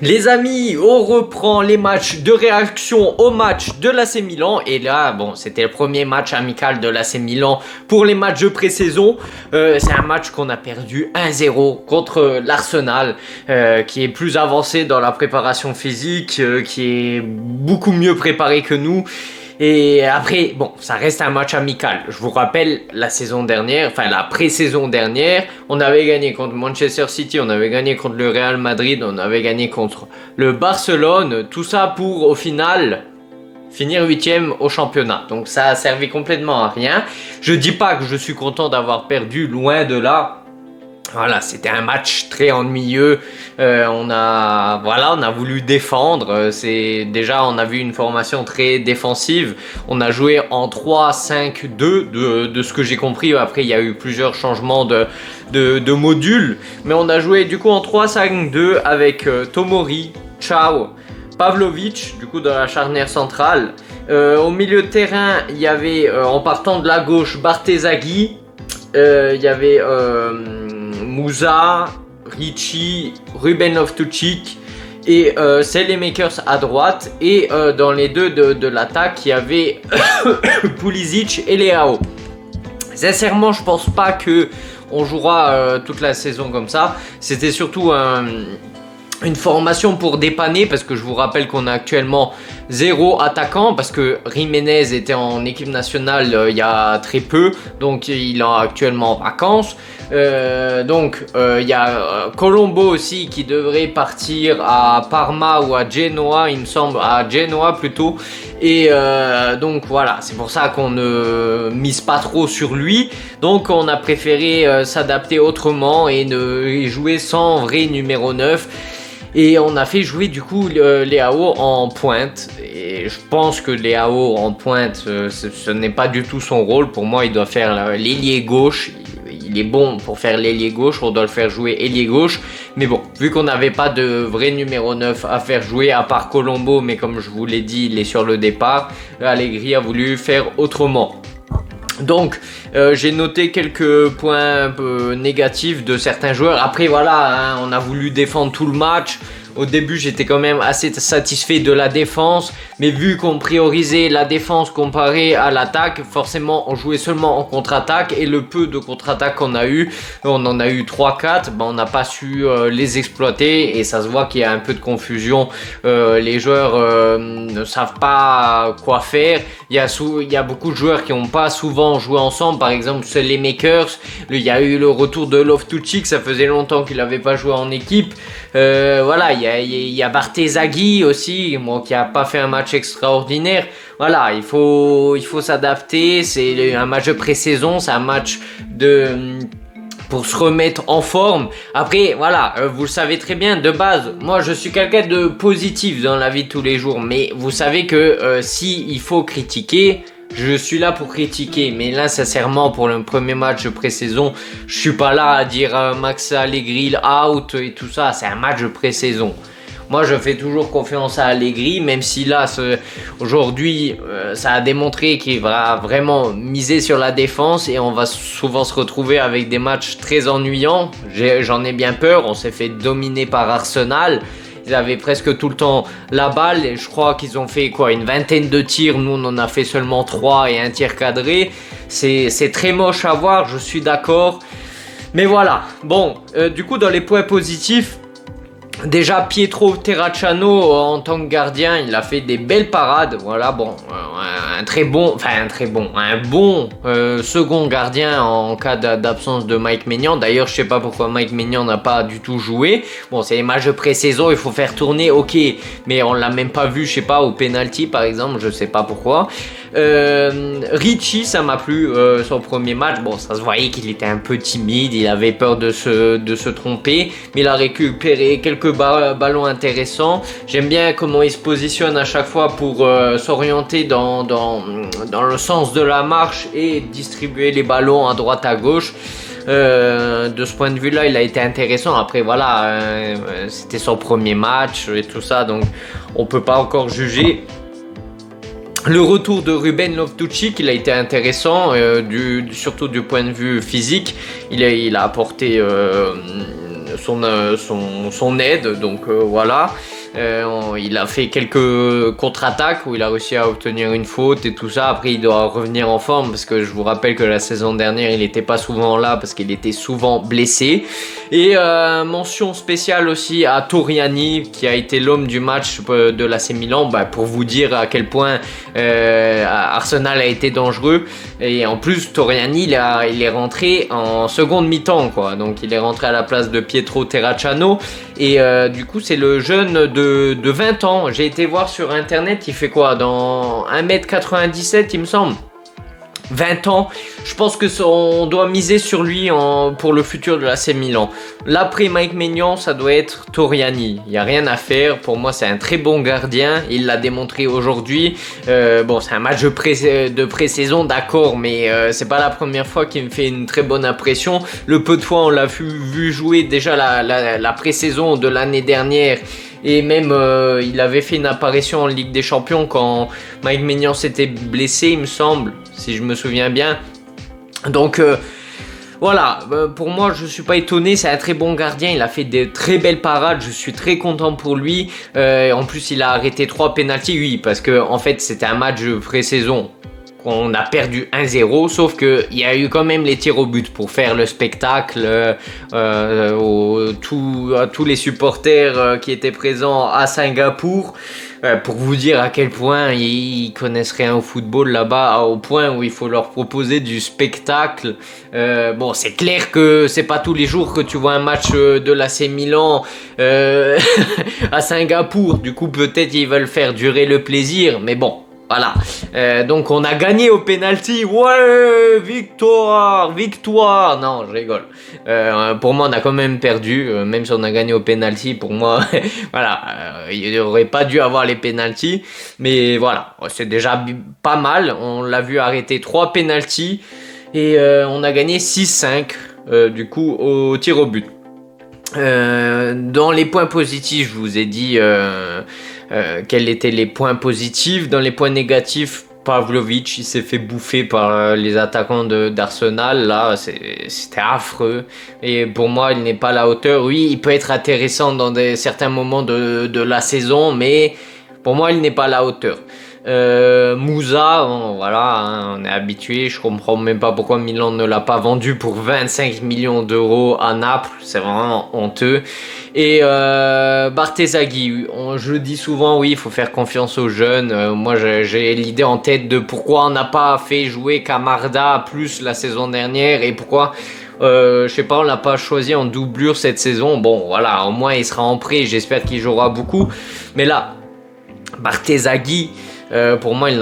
Les amis, on reprend les matchs de réaction au match de l'AC Milan. Et là, bon, c'était le premier match amical de l'AC Milan pour les matchs de pré-saison. C'est un match qu'on a perdu 1-0 contre l'Arsenal, qui est plus avancé dans la préparation physique, qui est beaucoup mieux préparé que nous. Et après, bon, ça reste un match amical. Je vous rappelle, la saison dernière, enfin la pré-saison dernière, on avait gagné contre Manchester City, on avait gagné contre le Real Madrid, on avait gagné contre le Barcelone. Tout ça pour, au final, finir 8e au championnat. Donc ça a servi complètement à rien. Je dis pas que je suis content d'avoir perdu, loin de là. Voilà, c'était un match très ennuyeux. On a voulu défendre. On a vu une formation très défensive. On a joué en 3-5-2 de ce que j'ai compris. Après, il y a eu plusieurs changements de modules, mais on a joué du coup en 3-5-2 avec Tomori, Thiaw, Pavlovic, du coup dans la charnière centrale. Au milieu de terrain, il y avait en partant de la gauche Bartezaghi. Il y avait Moussa, Ricci, Ruben Loftus-Cheek et Makers à droite. Et dans les deux de l'attaque, il y avait Pulisic et Leao. Sincèrement, je pense pas que on jouera toute la saison comme ça. C'était surtout une formation pour dépanner, parce que je vous rappelle qu'on a actuellement 0 attaquant, parce que Jiménez était en équipe nationale il y a très peu, donc il est actuellement en vacances. Il y a Colombo aussi qui devrait partir à Parma ou à Genoa, il me semble, à Genoa plutôt. Et donc voilà, c'est pour ça qu'on ne mise pas trop sur lui. Donc on a préféré s'adapter autrement et jouer sans vrai numéro 9. Et on a fait jouer du coup Leao en pointe. Et je pense que Leao en pointe, ce n'est pas du tout son rôle. Pour moi, il doit faire l'ailier gauche. Il est bon pour faire l'ailier gauche, on doit le faire jouer ailier gauche. Mais bon, vu qu'on n'avait pas de vrai numéro 9 à faire jouer, à part Colombo, mais comme je vous l'ai dit, il est sur le départ, Allegri a voulu faire autrement. Donc j'ai noté quelques points un peu négatifs de certains joueurs. Après voilà, on a voulu défendre tout le match. Au début, j'étais quand même assez satisfait de la défense, mais vu qu'on priorisait la défense comparé à l'attaque, forcément on jouait seulement en contre-attaque, et le peu de contre-attaque qu'on a eu, on en a eu 3-4, on n'a pas su les exploiter, et ça se voit qu'il y a un peu de confusion. Les joueurs ne savent pas quoi faire. Il y a beaucoup de joueurs qui n'ont pas souvent joué ensemble, par exemple les Makers. Il y a eu le retour de Loftus-Cheek, ça faisait longtemps qu'il n'avait pas joué en équipe. Voilà, il y a Bartezaghi aussi, qui a pas fait un match extraordinaire. Voilà, il faut s'adapter. C'est un match de pré-saison, c'est un match pour se remettre en forme. Après, voilà, vous le savez très bien, de base, moi je suis quelqu'un de positif dans la vie de tous les jours, mais vous savez que si il faut critiquer, je suis là pour critiquer. Mais là, sincèrement, pour le premier match de pré-saison, je suis pas là à dire Max Allegri out et tout ça. C'est un match de pré-saison. Moi, je fais toujours confiance à Allegri, même si là, aujourd'hui, ça a démontré qu'il va vraiment miser sur la défense, et on va souvent se retrouver avec des matchs très ennuyants. J'en ai bien peur. On s'est fait dominer par Arsenal. Ils avaient presque tout le temps la balle, et je crois qu'ils ont fait une vingtaine de tirs. Nous, on en a fait seulement 3 et un tir cadré. C'est très moche à voir, je suis d'accord. Mais voilà, bon, du coup, dans les points positifs, déjà Pietro Terracciano en tant que gardien, il a fait des belles parades. Voilà, bon, un bon second gardien en cas d'absence de Mike Maignan. D'ailleurs, je sais pas pourquoi Mike Maignan n'a pas du tout joué. Bon, c'est les matchs de pré-saison, il faut faire tourner, ok, mais on l'a même pas vu, je sais pas, au penalty par exemple, je sais pas pourquoi. Ricci, ça m'a plu, son premier match. Bon, ça se voyait qu'il était un peu timide, il avait peur de se tromper, mais il a récupéré quelques ballons intéressants. J'aime bien comment il se positionne à chaque fois pour s'orienter dans le sens de la marche et distribuer les ballons à droite à gauche. De ce point de vue là, il a été intéressant. Après voilà, c'était son premier match et tout ça, donc on peut pas encore juger. Le retour de Ruben Loftus-Cheek, il a été intéressant, surtout du point de vue physique. Il a apporté son aide, donc voilà. Il a fait quelques contre-attaques où il a réussi à obtenir une faute et tout ça. Après, il doit revenir en forme parce que je vous rappelle que la saison dernière, il n'était pas souvent là parce qu'il était souvent blessé. Et mention spéciale aussi à Torriani qui a été l'homme du match de l'AC Milan, pour vous dire à quel point Arsenal a été dangereux. Et en plus, Torriani, il est rentré en seconde mi-temps, quoi. Donc, il est rentré à la place de Pietro Terracciano. Et du coup, c'est le jeune de 20 ans. J'ai été voir sur internet, il fait quoi? Dans 1m97, il me semble. 20 ans, je pense que on doit miser sur lui pour le futur de l'AC Milan. L'après Mike Maignan, ça doit être Torriani. Il n'y a rien à faire. Pour moi, c'est un très bon gardien. Il l'a démontré aujourd'hui. Bon, c'est un match de pré-saison, d'accord, mais c'est pas la première fois qu'il me fait une très bonne impression. Le peu de fois, on l'a vu jouer déjà la pré-saison de l'année dernière. Et même, il avait fait une apparition en Ligue des Champions quand Mike Maignan s'était blessé, il me semble, si je me souviens bien. Donc, voilà, pour moi, je ne suis pas étonné. C'est un très bon gardien. Il a fait des très belles parades. Je suis très content pour lui. En plus, il a arrêté 3 pénaltys, oui, parce que en fait, c'était un match de pré-saison. On a perdu 1-0, sauf qu'il y a eu quand même les tirs au but pour faire le spectacle à tous les supporters qui étaient présents à Singapour. Pour vous dire à quel point ils connaissent rien au football là-bas, au point où il faut leur proposer du spectacle. Bon, c'est clair que c'est pas tous les jours que tu vois un match de l'AC Milan à Singapour. Du coup, peut-être ils veulent faire durer le plaisir, mais bon. Voilà, donc on a gagné au penalty. Ouais, victoire. Non, je rigole. Pour moi, on a quand même perdu, même si on a gagné au penalty. Pour moi, voilà, il n'aurait pas dû avoir les penalties. Mais voilà, c'est déjà pas mal. On l'a vu arrêter 3 penalties et on a gagné 6-5 du coup au tir au but. Dans les points positifs, je vous ai dit quels étaient les points positifs. Dans les points négatifs, Pavlovic, il s'est fait bouffer par les attaquants d'Arsenal. Là, c'était affreux. Et pour moi, il n'est pas à la hauteur. Oui, il peut être intéressant dans certains moments de la saison, mais pour moi, il n'est pas à la hauteur. Moussa, voilà, hein, on est habitué. Je comprends même pas pourquoi Milan ne l'a pas vendu pour 25 millions d'euros à Naples. C'est vraiment honteux. Et Bartezaghi, je le dis souvent, oui, il faut faire confiance aux jeunes. Moi, j'ai l'idée en tête de pourquoi on n'a pas fait jouer Camarda plus la saison dernière et pourquoi. Je sais pas, on l'a pas choisi en doublure cette saison. Bon, voilà, au moins il sera en prêt. J'espère qu'il jouera beaucoup. Mais là, Bartezaghi, pour moi, il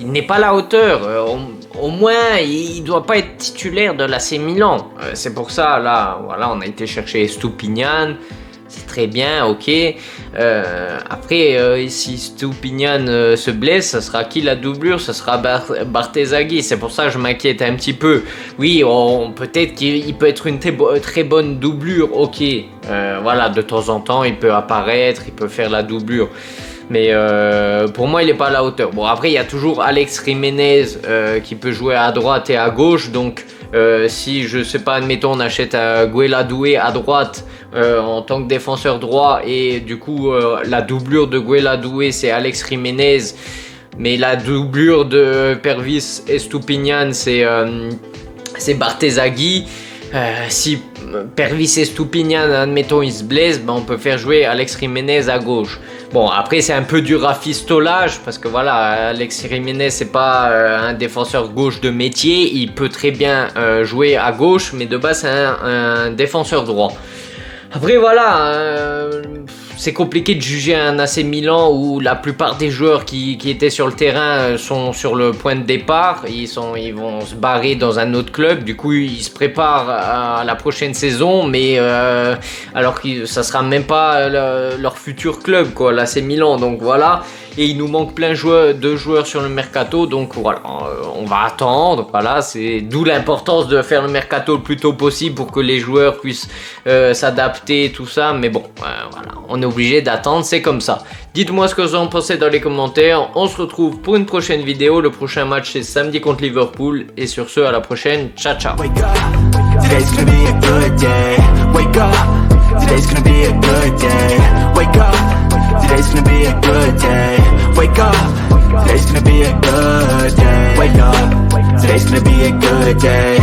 n'est pas à la hauteur. Au moins, il doit pas être titulaire de l'AC Milan. C'est pour ça, là, voilà, on a été chercher Estupiñán. C'est très bien, ok. Après, si Estupiñán se blesse, ça sera qui la doublure? Ça sera Bartezaghi. C'est pour ça que je m'inquiète un petit peu. Oui, peut-être qu'il peut être une très bonne doublure, ok. Voilà, de temps en temps, il peut apparaître, il peut faire la doublure. Mais pour moi, il n'est pas à la hauteur. Bon, après, il y a toujours Alex Jiménez qui peut jouer à droite et à gauche. Donc, si, je sais pas, admettons, on achète Gueladoué à droite en tant que défenseur droit. Et du coup, la doublure de Gueladoué, c'est Alex Jiménez. Mais la doublure de Pervis Estupiñán, c'est Bartezaghi. Si Pervis Estupiñán, admettons, il se blesse, on peut faire jouer Alex Jiménez à gauche. Bon, après, c'est un peu du rafistolage parce que voilà, Alex Jiménez, c'est pas un défenseur gauche de métier. Il peut très bien jouer à gauche, mais de base, c'est un défenseur droit. Après, voilà, c'est compliqué de juger un AC Milan où la plupart des joueurs qui étaient sur le terrain sont sur le point de départ. Ils vont se barrer dans un autre club. Du coup, ils se préparent à la prochaine saison, mais alors que ça sera même pas leur futur club, quoi, l'AC Milan. Donc voilà. Et il nous manque plein de joueurs sur le mercato, donc voilà, on va attendre. Voilà, c'est d'où l'importance de faire le mercato le plus tôt possible pour que les joueurs puissent s'adapter, tout ça. Mais bon, voilà, on est obligé d'attendre, c'est comme ça. Dites-moi ce que vous en pensez dans les commentaires. On se retrouve pour une prochaine vidéo. Le prochain match c'est samedi contre Liverpool. Et sur ce, à la prochaine. Ciao, ciao. today's gonna be a good day. Wake up, today's gonna be a good day. Wake up, today's gonna be a good day. Wake up, today's gonna be a good day. Wake up, today's gonna be a good day.